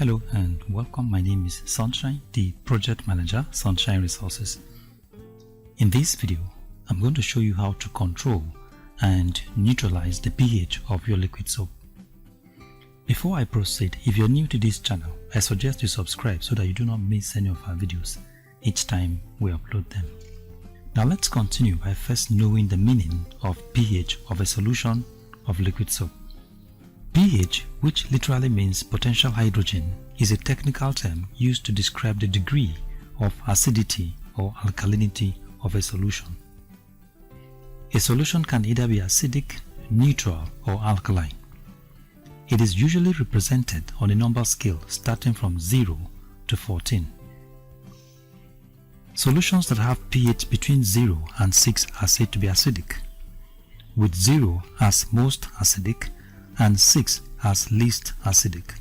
Hello and welcome. My name is Sunshine, the project manager, Sunshine Resources. In this video, I'm going to show you how to control and neutralize the pH of your liquid soap. Before I proceed, if you're new to this channel, I suggest you subscribe so that you do not miss any of our videos each time we upload them. Now let's continue by first knowing the meaning of pH of a solution of liquid soap. pH, which literally means potential hydrogen, is a technical term used to describe the degree of acidity or alkalinity of a solution. A solution can either be acidic, neutral, or alkaline. It is usually represented on a number scale starting from 0 to 14. Solutions that have pH between 0 and 6 are said to be acidic, with 0 as most acidic and 6 as least acidic.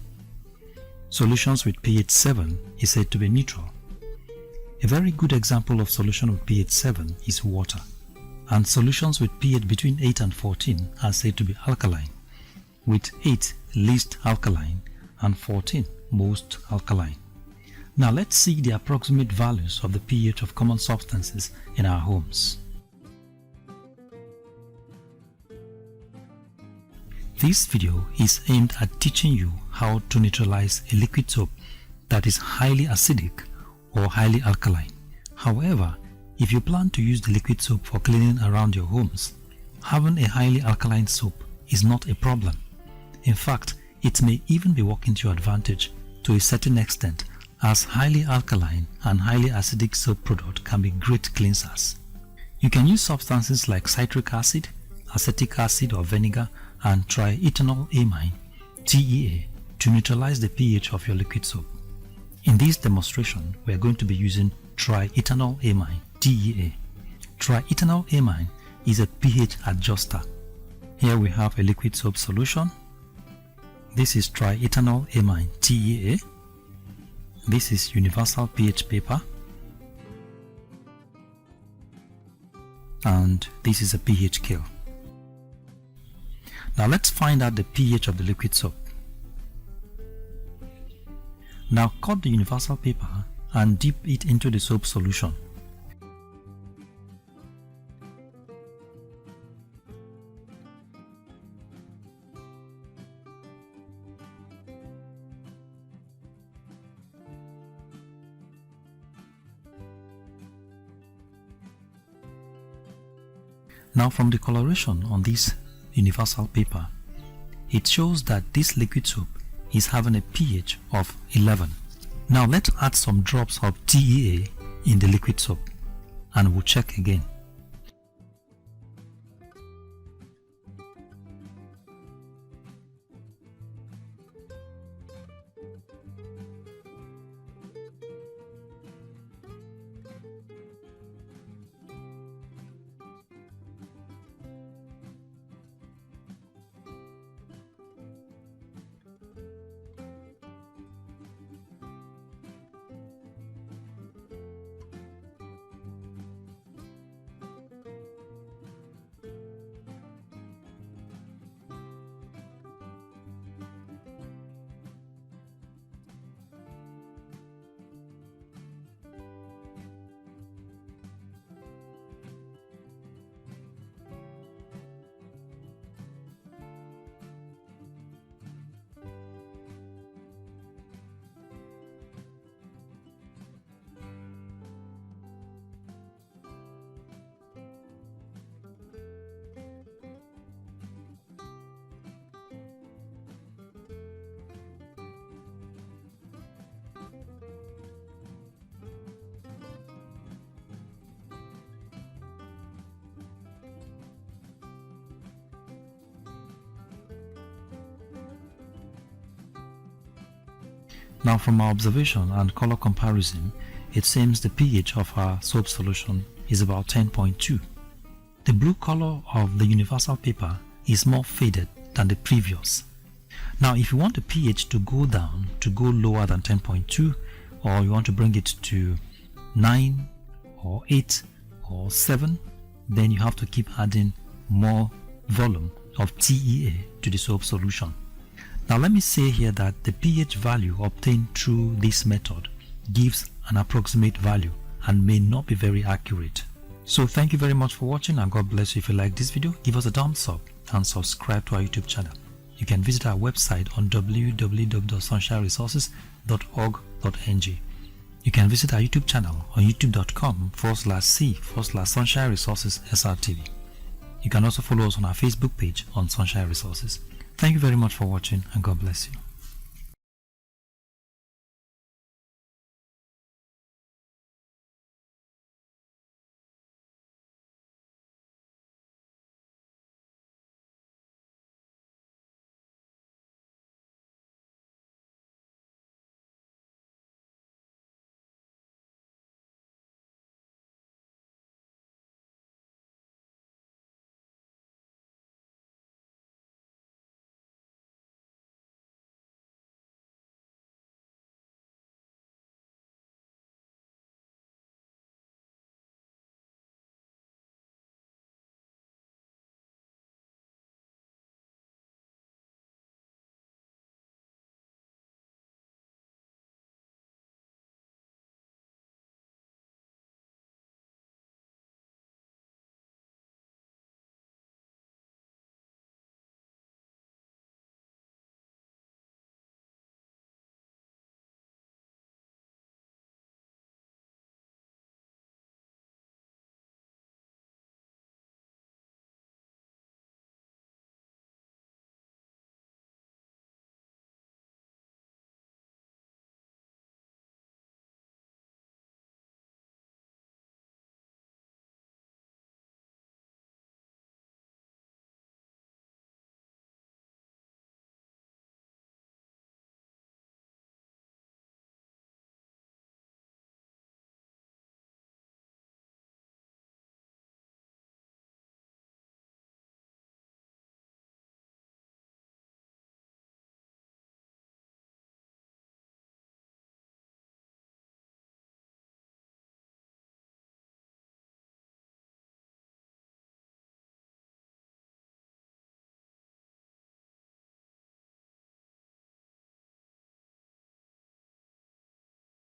Solutions with pH 7 is said to be neutral. A very good example of solution with pH 7 is water, and solutions with pH between 8 and 14 are said to be alkaline, with 8 least alkaline and 14 most alkaline. Now let's see the approximate values of the pH of common substances in our homes. This video is aimed at teaching you how to neutralize a liquid soap that is highly acidic or highly alkaline. However, if you plan to use the liquid soap for cleaning around your homes, having a highly alkaline soap is not a problem. In fact, it may even be working to your advantage to a certain extent, as highly alkaline and highly acidic soap products can be great cleansers. You can use substances like citric acid, acetic acid or vinegar, and triethanolamine (TEA) to neutralize the pH of your liquid soap. In this demonstration, we are going to be using triethanolamine (TEA). Triethanolamine is a pH adjuster. Here we have a liquid soap solution. This is triethanolamine (TEA). This is universal pH paper, and this is a pH scale. Now let's find out the pH of the liquid soap. Now cut the universal paper and dip it into the soap solution. Now from the coloration on this universal paper, it shows that this liquid soap is having a pH of 11. Now let's add some drops of TEA in the liquid soap and we'll check again. Now from our observation and color comparison, it seems the pH of our soap solution is about 10.2. The blue color of the universal paper is more faded than the previous. Now if you want the pH to go down, to go lower than 10.2, or you want to bring it to 9 or 8 or 7, then you have to keep adding more volume of TEA to the soap solution. Now let me say here that the pH value obtained through this method gives an approximate value and may not be very accurate. So thank you very much for watching, and God bless you. If you like this video, give us a thumbs up and subscribe to our YouTube channel. You can visit our website on www.sunshineresources.org.ng. You can visit our YouTube channel on youtube.com/c/Sunshine Resources SRTV. You can also follow us on our Facebook page on Sunshine Resources. Thank you very much for watching, and God bless you.